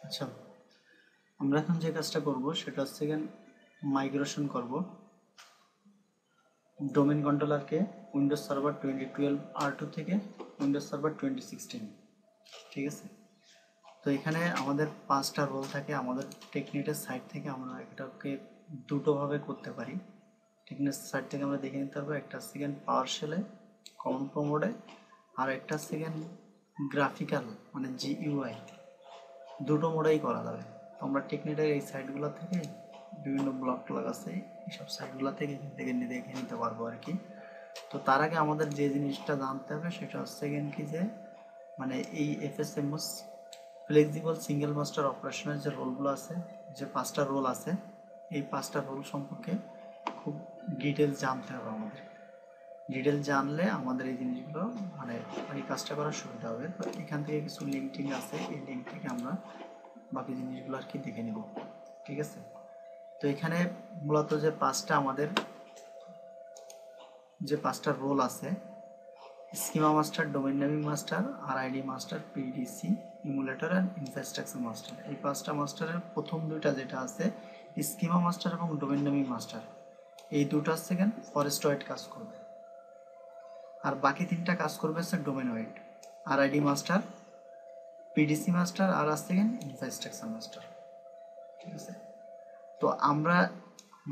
আচ্ছা, আমরা এখন যে কাজটা করব সেটা হচ্ছে মাইগ্রেশন করব ডোমেন কন্ট্রোলারকে উইন্ডোজ সার্ভার 2012 R2 থেকে উইন্ডোজ সার্ভার 2016। ঠিক আছে, তো এখানে আমাদের 5টা রোল থাকে। আমাদের টেকনিটের সাইড থেকে আমরা এটাকে দুটোভাবে করতে পারি। টেকনিক সাইড থেকে আমরা দেখে নিতে পারবো, একটা পাওয়ার শেলে কমন প্রো মোডে, আর একটা গ্রাফিক্যাল মানে GUI, দুটো মোডেই করা যাবে। তো আমরা টেকনিটের এই সাইটগুলো থেকে বিভিন্ন ব্লগ ট্লগ আছে, এইসব সাইটগুলো থেকে দেখে নিতে পারবো আর কি। তো তার আগে আমাদের যে জিনিসটা জানতে হবে সেটা হচ্ছে কি যে মানে এই FSMOS ফ্লেক্সিবল সিঙ্গেল মাস্টার অপারেশনের যে রোলগুলো আছে, যে 5টা রোল আছে, এই 5টা রোল সম্পর্কে খুব ডিটেলস জানতে হবে আমাদের। ডিটেল জানলে আমাদের এই জিনিসগুলো মানে এই কাজটা করার সুবিধা হবে। তো এখান থেকে কিছু লিঙ্ক টিঙ্ক আছে, এই লিঙ্ক থেকে আমরা বাকি জিনিসগুলো আর কি দেখে নেব। ঠিক আছে, তো এখানে মূলত যে 5টা রোল আছে, schema master, domain naming master, RID master, PDC emulator and infrastructure master, এই 5টা মাস্টারের প্রথম দুইটা যেটা আছে স্কিমা মাস্টার এবং ডোমেন নেমিং মাস্টার, এই দুটো ফরেস্টয়েড কাজ করবে। আর বাকি 3টা কাজ করবে domain wait, RID master, PDC master আর ইনফ্রাস্ট্রাকচার মাস্টার। ঠিক আছে, তো আমরা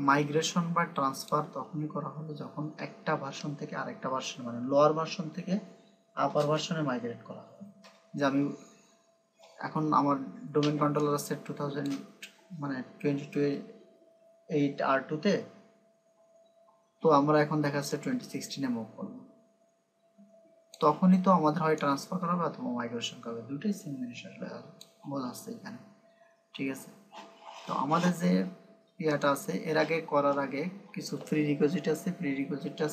মাইগ্রেশন বা ট্রান্সফার তখনই করা হবে যখন একটা ভার্সন থেকে আরেকটা ভার্সন মানে লোয়ার ভার্সন থেকে আপার ভার্সনে মাইগ্রেট করা হবে। যে আমি এখন আমার ডোমেন কন্ট্রোলার আছে 2028 R2-তে, তো আমরা এখন দেখা যাচ্ছে 2016-এ মুভ করবো, তখনই তো আমাদের হয় ট্রান্সফার করা হবে অথবা মাইগ্রেশন করবে, দুটোই সেম জিনিস আসলে বোঝা যাচ্ছে এখানে। ঠিক আছে, তো আমাদের যে ইয়াটা আছে এর আগে করার আগে কিছু প্রি রিকোয়েজিট আছে। প্রি রিকোয়েজিটটা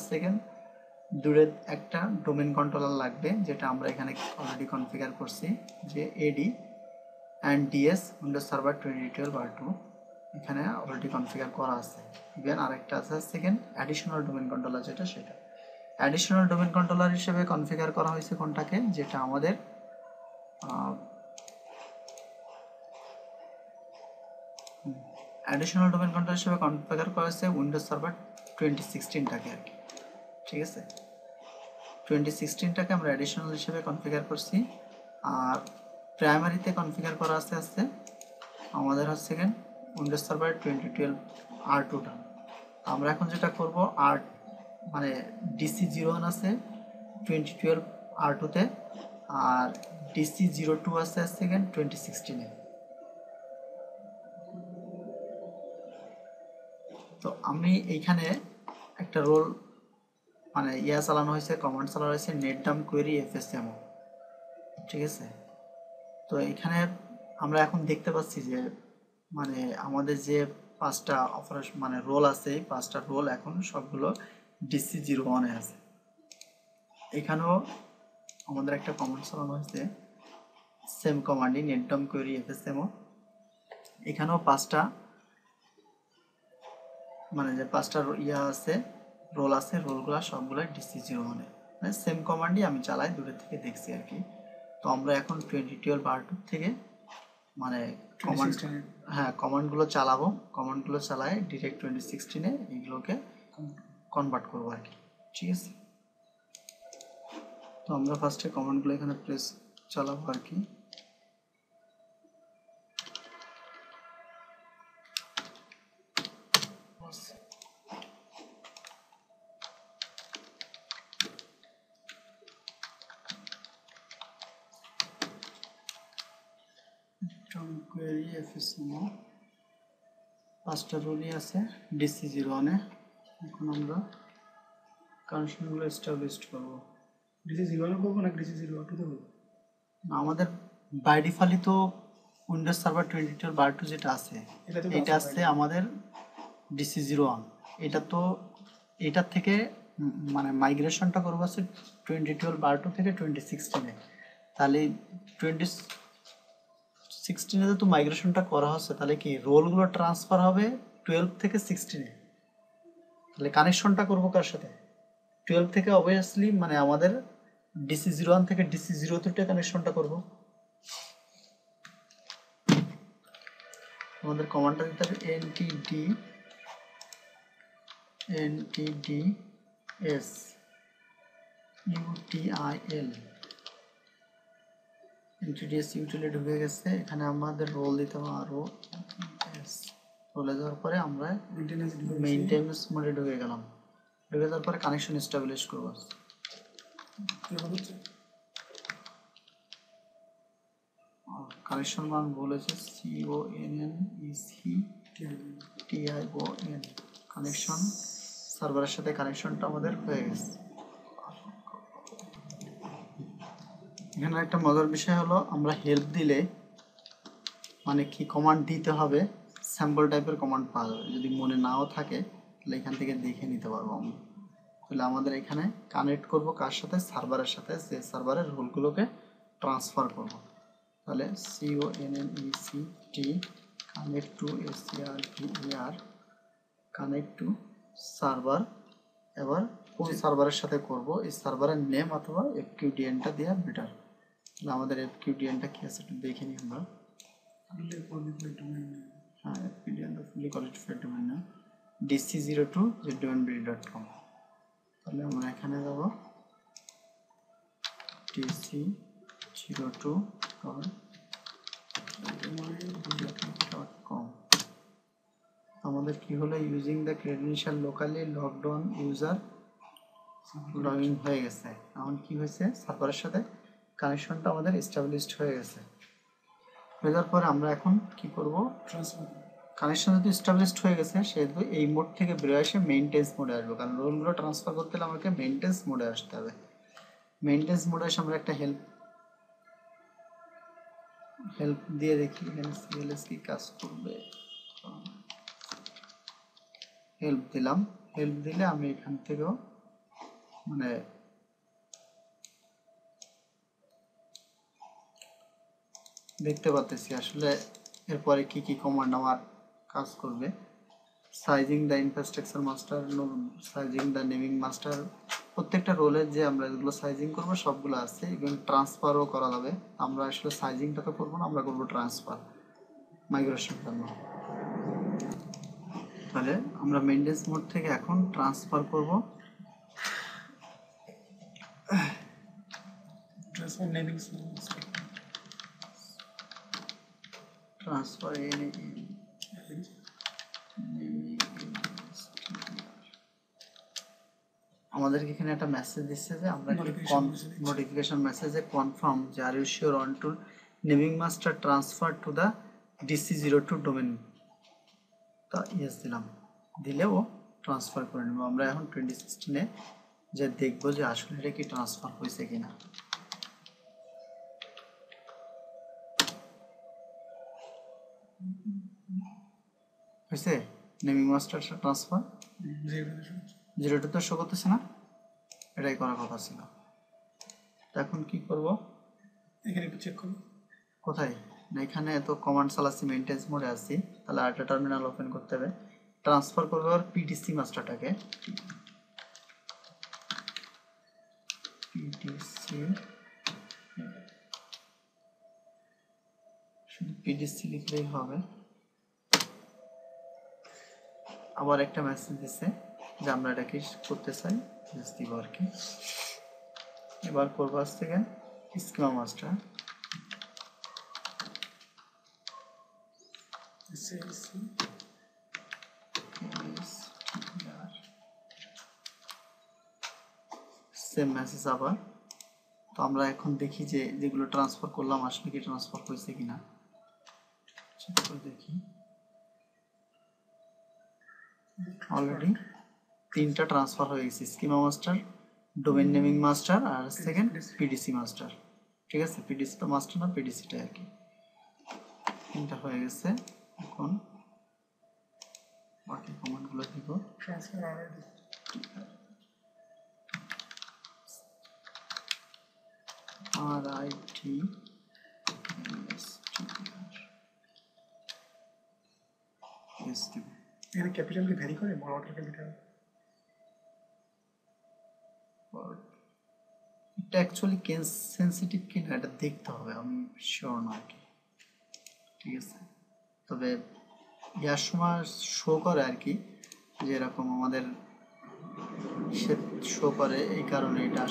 দূরে একটা ডোমেন কন্ট্রোলার লাগবে, যেটা আমরা এখানে অলরেডি কনফিগার করছি, যে AD and DS Windows server 2012 R2 এখানে অলরেডি কনফিগার করা আছে। ইভেন আরেকটা আছে অ্যাডিশনাল ডোমেন কন্ট্রোলার, সেটা অ্যাডিশনাল ডোমেন কন্ট্রোলার হিসেবে কনফিগার করা হয়েছে কোনটাকে, যেটা আমাদের অ্যাডিশনাল ডোমেন কন্ট্রোলার হিসেবে কনফিগার করা হয়েছে উইন্ডোজ সার্ভার 2016টাকে আর কি। ঠিক আছে, 2016টাকে আমরা অ্যাডিশনাল হিসেবে কনফিগার করছি। আর প্রাইমারিতে কনফিগার করা আছে আমাদের উইন্ডোজ সার্ভার 2012 R2টা। আমরা এখন যেটা করব মানে DC01 আছে 2012 R2-তে, আর DC02 আছে 2016-এ। তো আমি এইখানে একটা রোল মানে চালানো হয়েছে, কমান্ড চালানো হয়েছে নেটডাম্প কোয়েরি FSMO। ঠিক আছে, তো এখানে আমরা এখন দেখতে পাচ্ছি যে মানে আমাদের যে 5টা অপারেশন মানে রোল আছে, এই 5টা রোল এখন সবগুলো DC01-এ আছে। এখানেও আমাদের একটা কমান্ড চালানো হয়েছে, সেম কমান্ডই নেটডাম্প কোয়েরি FSMO। এখানেও 5টা মানে যে 5টা আছে রোল আছে, রোলগুলো সবগুলো DC01-এ, মানে সেম কমান্ডই আমি চালাই, দূরের থেকে দেখছি আর কি। তো আমরা এখন 2012 R2 থেকে মানে কমান্ডগুলো চালাবো, কমান্ডগুলো চালায় ডিরেক্ট 2016-এ এইগুলোকে কনভার্ট করবো আর কি। ঠিক আছে, তো আমরা ফার্স্টে কমান্ডগুলো এখানে প্রেস চালাবো আর কি। কোয়েরি FSMO 5টা রোলই আছে DC01-এ। এখন আমরা কানেকশনগুলো এস্টাবলিশ করবো। DC01 করবো না DC02 করবো? আমাদের বাই ডিফল্টই তো উইন্ডোজ সার্ভার 2012 R2 যেটা আছে এটা আছে আমাদের DC01। এটা তো এটার থেকে মানে মাইগ্রেশনটা করবো 2012 R2 থেকে 2016-এ। তাহলে 2016-এ তো মাইগ্রেশনটা করা হচ্ছে, তাহলে কি রোলগুলো ট্রান্সফার হবে 12 থেকে 16-এ। তাহলে কানেকশনটা করবো কার সাথে? 12 থেকে অবভিয়াসলি মানে আমাদের DC01 থেকে DC02-তে কানেকশনটা করব। আমাদের কমান্ডটা দিতে হবে ntds util ntds util এ ঢুকে গেছে। এখানে আমাদের রোল দিতে হবে আরো রোলে যাওয়ার পরে আমরা মেইনটেনেন্স মোডে ঢুকে গেলাম। ঢুকে যাওয়ার পরে কানেকশন এস্টাবলিশ করব। কানেকশন মান বলেছে CONNECTION কানেকশন সার্ভারের সাথে কানেকশনটা আমাদের হয়ে গেছে। এখানে একটা মজার বিষয় হলো আমরা হেল্প দিলে মানে কি কমান্ড দিতে হবে স্যাম্পল টাইপের কমান্ড পাওয়া যাবে। যদি মনে নাও থাকে তাহলে এখান থেকে দেখে নিতে পারবো আমরা। তাহলে আমাদের এখানে কানেক্ট করব কার সাথে, সার্ভারের সাথে, যে সার্ভারের রোলগুলোকে ট্রান্সফার করব। তাহলে CONNECT connect to SERVER connect to server. এবার কোন সার্ভারের সাথে করব এই সার্ভারের নেম অথবা FQDN-টা দেওয়া বেটার। তাহলে আমাদের FQDN-টা কি আছে একটু দেখে নিই আমরা। হ্যাঁ, FQDN তো ফুলি কোয়ালিফাইড ডোমেইন না, dc02@domainbuilder.com। তাহলে আমরা এখানে যাব dc02.domainbuilder.com। আমাদের কি হলো using the credential locally logged on user log in হয়ে গেছে। এখন কি হয়েছে সার্ভারের সাথে কানেকশনটা আমাদের এস্টাবলিশড হয়ে গেছে। হয়ে যাওয়ার পরে আমরা এখন কি করব, কানেকশন যদি এস্টাবলিশড হয়ে গেছে সেহেতু এই মোড থেকে বেরিয়ে এসে মেইনটেন্স মোডে আসবো, কারণ রোলগুলো ট্রান্সফার করতে হলে আমাকে মেইনটেন্স মোডে আসতে হবে। মেইনটেন্স মোডে এসে আমরা একটা হেল্প দিয়ে দেখি এখানে CLS কি কাজ করবে। হেল্প দিলাম, হেল্প দিলে আমি এখান থেকেও মানে দেখতে পাচ্ছি আসলে এরপরে কি কি কমান্ড আমার কাজ করবে। Sizing the infrastructure master, sizing the naming master, প্রত্যেকটা রোলের যে আমরা এগুলো সাইজিং করবো সবগুলো আছে এবং ট্রান্সফারও করা যাবে। আমরা আসলে সাইজিংটা তো করবো না, আমরা করবো ট্রান্সফার মাইগ্রেশন জন্য। তাহলে আমরা মেইনটেন্স মোড থেকে এখন ট্রান্সফার করব। ট্রান্সফার আমাদেরকে এখানে একটা মেসেজ দিচ্ছে যে আমরা নোটিফিকেশন মেসেজে কনফার্ম যে are you sure on to naming master transfer to the DC02 domain. তা ইয়েস দিলাম, দিলেও ট্রান্সফার করে নেব। আমরা এখন 2016-এ যে দেখবো যে আসলে এটা কি ট্রান্সফার হয়েছে কিনা। হয়েছে নেমিং মাস্টার ট্রান্সফার 02 তো শো করতেছে না, এটাই করার কথা ছিল। এখন কি করব, এখানে একটু চেক করব কোথায় না, এখানে তো কমান্ড চালাচ্ছি মেইনটেন্স মোডে আছি। তাহলে আরেকটা টার্মিনাল ওপেন করতে হবে, ট্রান্সফার করবো আর PDC মাস্টারটাকে। শুধু PDC লিখলেই হবে। আবার একটা মেসেজ দিছে যে আমরা এটাকে করতে চাই, দিব আর কি। এবার করবো আজ থেকে স্কিমা মাস্টার সেম মেসেজ আবার। তো আমরা এখন দেখি যে যেগুলো ট্রান্সফার করলাম আসলে কি ট্রান্সফার হয়েছে কিনা চেক করে দেখি। অলরেডি 3টা ট্রান্সফার হয়ে গেছে, schema master, domain naming master আর সেকেন্ড PDC মাস্টার। ঠিক আছে, PDC তো মাস্টার না, PDC-টা আর কি। 3টা হয়ে গেছে। এখন বাকি কমান্ডগুলো দিব। ট্রান্সফার অলরেডি RIT এখানে ক্যাপিটাল কি ভ্যারি করে, বড় ক্যাপিটাল? এটা অ্যাকচুয়ালি কেস সেন্সিটিভ কিনা এটা দেখতে হবে, আমি শিওর না আর কি। ঠিক আছে, তবে ইয়ার সময় শো করে আর কি, যে এরকম আমাদের শো করে, এই কারণে এটা।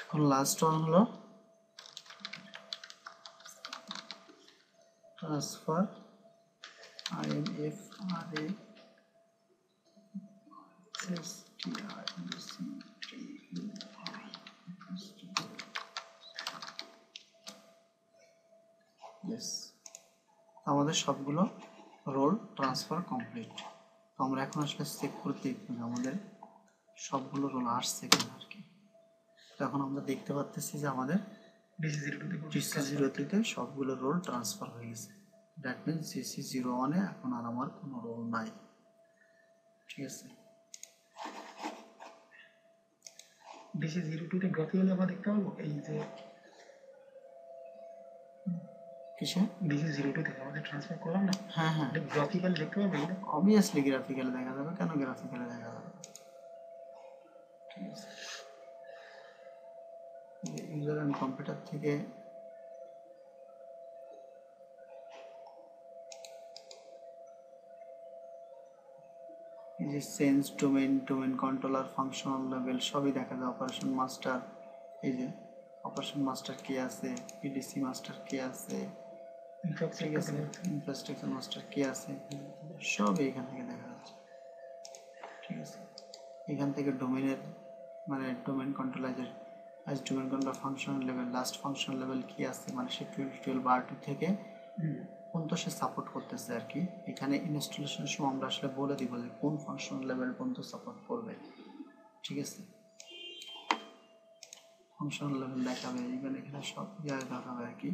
এখন লাস্ট ওয়ান হলো ট্রান্সফার INFRA আমাদের সবগুলো রোল ট্রান্সফার কমপ্লিট। তো আমরা এখন আসলে চেক করতে আমাদের সবগুলো রোল আসছে কিনা আর কি। তো এখন আমরা দেখতে পাচ্ছি যে আমাদের DC02 তে সবগুলো রোল ট্রান্সফার হয়ে গেছে। দ্যাট মিনস DC01 এ এখন আর আমার কোনো রোল নাই। ঠিক আছে, DC02 তে গ্রাফিক্যালি আমরা দেখতে পারবো এই যে কিসে DC02 থেকে আমাদের ট্রান্সফার করলাম না, হ্যাঁ হ্যাঁ গ্রাফিক্যালি দেখতে পারবো এটা? অবভিয়াসলি গ্রাফিক্যালি দেখা যাবে, কেন গ্রাফিক্যালি দেখা যাবে। ঠিক আছে, ইউজার অ্যান্ড কম্পিউটার থেকে এই যে sense domain, domain controller, functional level সবই দেখা যায়। অপারেশন মাস্টার, এই যে অপারেশন মাস্টার কে আছে, পিডিসি মাস্টার কে আছে, ঠিক আছে, ইনফ্রাস্ট্রাকচার মাস্টার কে আছে, সব এখান থেকে দেখা যাচ্ছে। ঠিক আছে, এখান থেকে ডোমেইনের মানে ডোমেইন কন্ট্রোলারের আজ domain controller functional level, last functional level কি আছে, মানে সে 12 বার 2 থেকে পর্যন্ত সে সাপোর্ট করতেছে আর কি। এখানে ইনস্টলেশনের সময় আমরা আসলে বলে দিব যে কোন ফাংশনাল লেভেল পর্যন্ত সাপোর্ট করবে। ঠিক আছে, ফাংশনাল লেভেল দেখাবে, এখানে সব জায়গায় দেখাবে আর কি।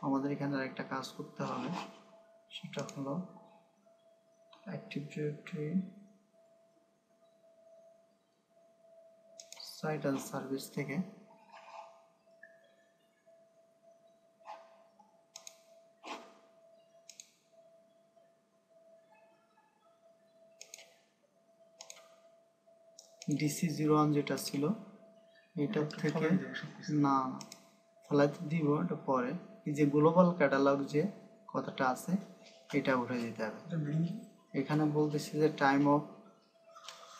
আমাদের এখানে আরেকটা কাজ করতে হবে, সেটা হলো active directory site and service থেকে DC01 যেটা ছিল এটা থেকে না ফেলাতে দিব, এটা পরে। এই যে গ্লোবাল ক্যাটালগ যে কথাটা আছে এটা উঠে দিতে হবে। এখানে বলতেছি যে টাইম অফ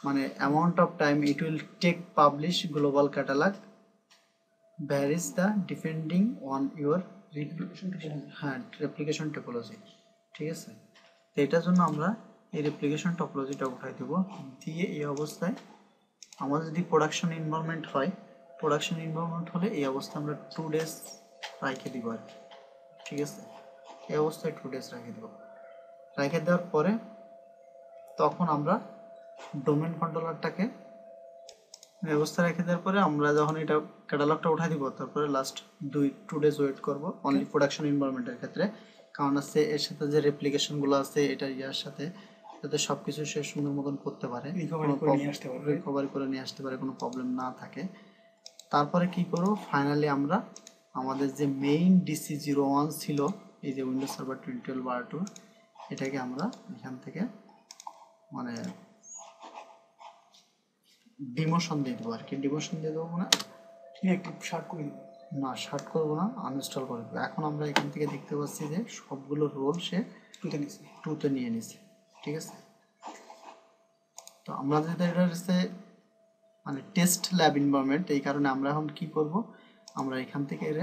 মানে amount of time it will take publish global catalogue varies the depending on your হ্যাঁ রেপ্লিকেশন টোপোলজি। ঠিক আছে, তো এটার জন্য আমরা এই রেপ্লিকেশন টোপোলজিটা উঠাই দেবো, দিয়ে এই অবস্থায় আমাদের যদি প্রোডাকশন ইনভলভমেন্ট হয়, প্রোডাকশন ইনভলভমেন্ট হলে এই অবস্থায় আমরা 2 ডেজ রেখে দিব আর কি। ঠিক আছে, এই অবস্থায় 2 ডেজ রেখে দেবো। রেখে দেওয়ার পরে তখন আমরা ডোমেন কন্ট্রোলারটাকে ব্যবস্থা রেখে দেওয়ার পরে আমরা যখন এটা ক্যাটালগটা উঠাই দিব, তারপরে লাস্ট 2 ডেজ ওয়েট করব অনলি প্রোডাকশন ইনভলভমেন্টের ক্ষেত্রে। কারণ আছে এর সাথে যে রেপ্লিকেশনগুলো আছে এটা ইয়ার সাথে, যাতে সব কিছু সে সুন্দর মতন করতে পারে, রিকভারি করে নিয়ে আসতে পারে, কোনো প্রবলেম না থাকে। তারপরে কি করব, ফাইনালি আমরা আমাদের যে মেইন DC01 ছিল, এই যে উইন্ডোজ সার্ভার 2012 এটাকে আমরা এখান থেকে মানে ডিমোশন দিয়ে দেবো আর কি। ডিমোশন দিয়ে দেবো না, ঠিক একটু শার্ট করে দেবো না শার্ট করবো না, আনইনস্টল করে দেবো। এখন আমরা এখান থেকে দেখতে পাচ্ছি যে সবগুলো রোল সে 2তে নিয়ে নিছে। ঠিক আছে, তো আমরা যেটা এটা হচ্ছে মানে টেস্ট ল্যাব এনভায়রনমেন্ট, এই কারণে আমরা এখন কি করব, আমরা এখান থেকে এর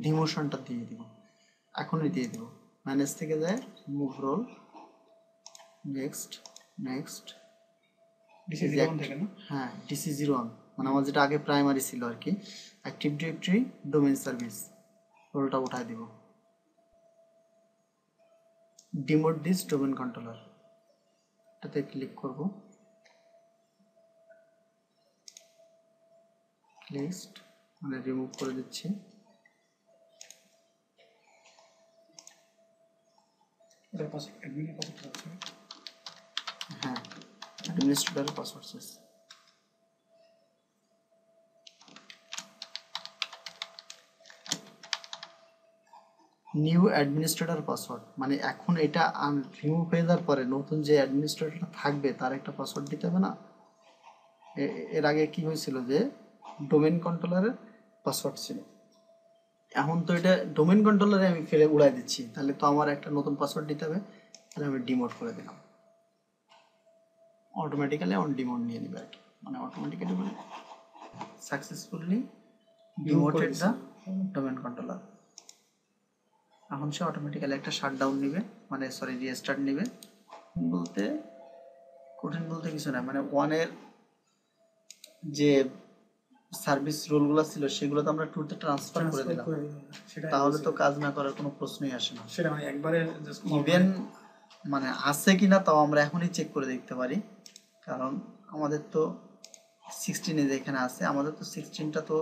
ডিমোশনটা দিয়ে দিব, এখনই দিয়ে দিব। ম্যানেজ থেকে যায় move role, next next DC01 থেকে না, হ্যাঁ DC01 মানে আমার যেটা আগে প্রাইমারি ছিল আর কি, অ্যাক্টিভ ডিরেক্টরি ডোমেইন সার্ভিস রোলটা উঠাই দিব। ডিমোট দিস ডোমেইন কন্ট্রোলার এটাতে ক্লিক করব, লিস্ট মানে রিমুভ করে দিচ্ছি। ওটার পাসওয়ার্ড অ্যাডমিনের পাসওয়ার্ড আছে, হ্যাঁ অ্যাডমিনিস্ট্রেটরের পাসওয়ার্ড শেষ। নিউ অ্যাডমিনিস্ট্রেটর পাসওয়ার্ড মানে এখন এটা রিমুভ হয়ে যাওয়ার পরে নতুন যে অ্যাডমিনিস্ট্রেটরটা থাকবে তার একটা পাসওয়ার্ড দিতে হবে না। এর আগে কি হয়েছিল যে ডোমেইন কন্ট্রোলারের পাসওয়ার্ড ছিল, এখন তো এটা ডোমেন কন্ট্রোলারে আমি ফেলে উড়াই দিচ্ছি, তাহলে তো আমার একটা নতুন পাসওয়ার্ড দিতে হবে, তাহলে আমি ডিমোট করে দিলাম, অটোমেটিক্যালি অন ডিমোট নিয়ে নেবে আর কি, মানে অটোমেটিক্যালি মানে সাকসেসফুলি ডিমোটেড দ্য ডোমেন কন্ট্রোলার। এখন সে অটোমেটিক্যালি একটা শাটডাউন নেবে, মানে সরি রিস্টার্ট নেবে। বলতে কঠিন বলতে কিছু না, মানে ওয়ানের যে সার্ভিস রোলগুলো ছিল সেগুলো তো আমরা টুতে ট্রান্সফার করে দিলাম, সেটা তাহলে তো কাজ না করার কোনো প্রশ্নই আসে না। সেটা মানে একবারে just ইভেন মানে আছে কিনা তাও আমরা এখনই চেক করে দেখতে পারি, কারণ আমাদের তো 16 যেখানে আছে, আমাদের তো 16টা তো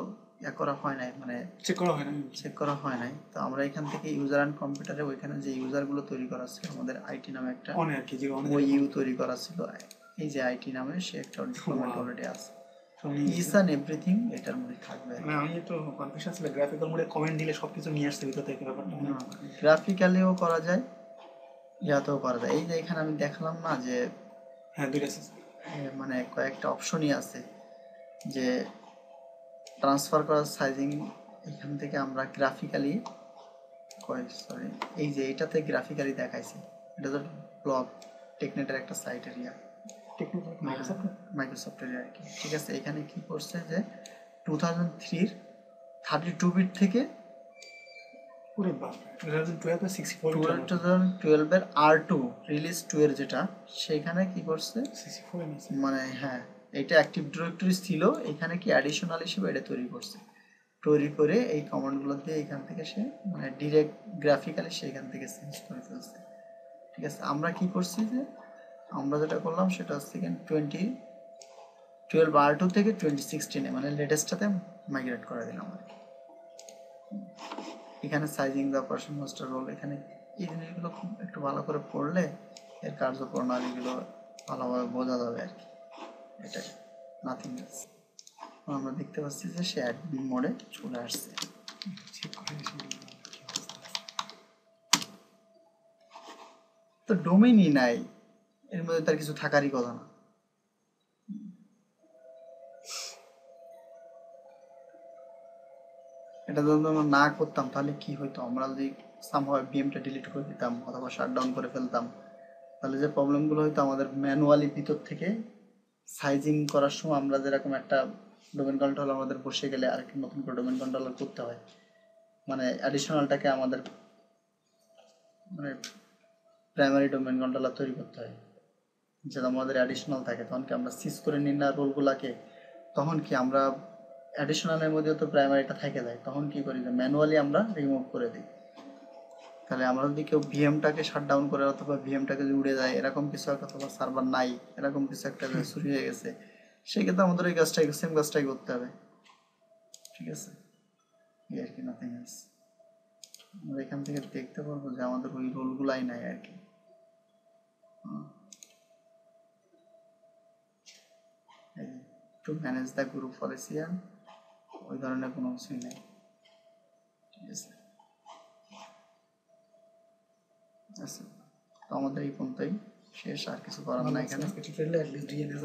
করা হয় নাই, মানে চেক করা হয় না। চেক করা হয় নাই। তো আমরা এখান থেকে ইউজার অ্যান্ড কম্পিউটারে ওইখানে যে ইউজারগুলো তৈরি করা ছিল, আমাদের আইটি নামে একটা অনে আর কি যে অনে ওই ইউ তৈরি করা ছিল, এই যে আইটি নামে সে একটা ডিপার্টমেন্ট অলরেডি আছে, ইচ অ্যান্ড এভরিথিং এটার মধ্যে থাকবে। মানে আমি তো কনফিউশন ছিল, গ্রাফিক্যাল মোডে কমেন্ট দিলে সবকিছু নিয়ে আসছে ভিতর থেকে ব্যাপারটা। গ্রাফিক্যালিও করা যায়, ইয়াতেও করা যায়। এই যে এখানে আমি দেখালাম না যে হ্যাঁ দুইটা আছে। মানে কয়েকটা অপশনই আছে, যে ট্রান্সফার করার সাইজিং, এখান থেকে আমরা গ্রাফিক্যালি সরি এই যে এটাতে গ্রাফিক্যালি দেখাইছি, এটা তো ব্লগ টেকনেটের একটা সাইট এরিয়া, টেকনিক্যাল মাইক্রোসফট মাইক্রোসফটের আর কি। ঠিক আছে, এখানে কি করছে যে 2003 32 বিট থেকে পুরো বাপ 2012 64 2012 এর R2 রিলিজ 2 এর যেটা, সেখানে কি করছে 64 এর নিচে মানে হ্যাঁ এটা অ্যাক্টিভ ডিরেক্টরি ছিল, এখানে কি অ্যাডিশনাল হিসেবে এটা তৈরি করছে, তৈরি করে এই কমান্ডগুলো দিয়ে এখান থেকে সে মানে ডিরেক্ট গ্রাফিক্যালি সেখান থেকে চেঞ্জ করে ফেলছে। ঠিক আছে, আমরা কি করছি যে আমরা যেটা করলাম সেটা হচ্ছে 2012 R2 থেকে 2016 মানে লেটেস্টটাতে মাইগ্রেট করে দিলাম আর কি। এখানে sizing the person master role, এখানে এই জিনিসগুলো খুব একটু ভালো করে পড়লে এর কার্যপ্রণালীগুলো ভালোভাবে বোঝা যাবে আর কি, এটাই, নাথিং এলস। আমরা দেখতে পাচ্ছি যে সে অ্যাডমিন মোডে চলে আসছে। চেক করে দিছি তো ডোমেইনই নাই, এর মধ্যে তার কিছু থাকারই কথা না। এটা যদি আমরা না করতাম তাহলে কি হইতো, আমরা যদি সামহাও ভিএমটা ডিলিট করে দিতাম অথবা শাটডাউন করে ফেলতাম, তাহলে যে প্রবলেমগুলো হইতো আমাদের ম্যানুয়ালি ভিতর থেকে সাইজিং করার সময় আমরা যেরকম একটা ডোমেন কন্ট্রোলার আমাদের বসে গেলে আরেকটা নতুন করে ডোমেন কন্ট্রোলার করতে হয়, মানে অ্যাডিশনালটাকে আমাদের মানে প্রাইমারি ডোমেন কন্ট্রোলার তৈরি করতে হয়, যেটা আমাদের অ্যাডিশনাল থাকে, তখন কি আমরা সিজ করে নিই না রোলগুলাকে, তখন কি আমরা অ্যাডিশনালের মধ্যে তো প্রাইমারিটা থেকে যায়, তখন কি করি যে ম্যানুয়ালি আমরা রিমুভ করে দিই। তাহলে আমরা যদি কেউ ভিএমটাকে শাটডাউন করে অথবা ভিএমটাকে যদি উড়ে যায় এরকম কিছু একটা, অথবা সার্ভার নাই এরকম কিছু একটা চুরি হয়ে গেছে, সেক্ষেত্রে আমাদের ওই কাজটাই সেম কাজটাই করতে হবে। ঠিক আছে, এই আর কি, নাথিং এলস। আমরা এখান থেকে দেখতে পারবো যে আমাদের ওই রোলগুলাই নাই আর কি। To manage the group policy, আর ওই ধরনের কোনো কিছুই নেই। ঠিক আছে, আচ্ছা, তো আমাদের এই পর্যন্তই শেষ, আর কিছু করার না এখানে। কিছু ফেললে অ্যাটলিস্ট ডিএনএস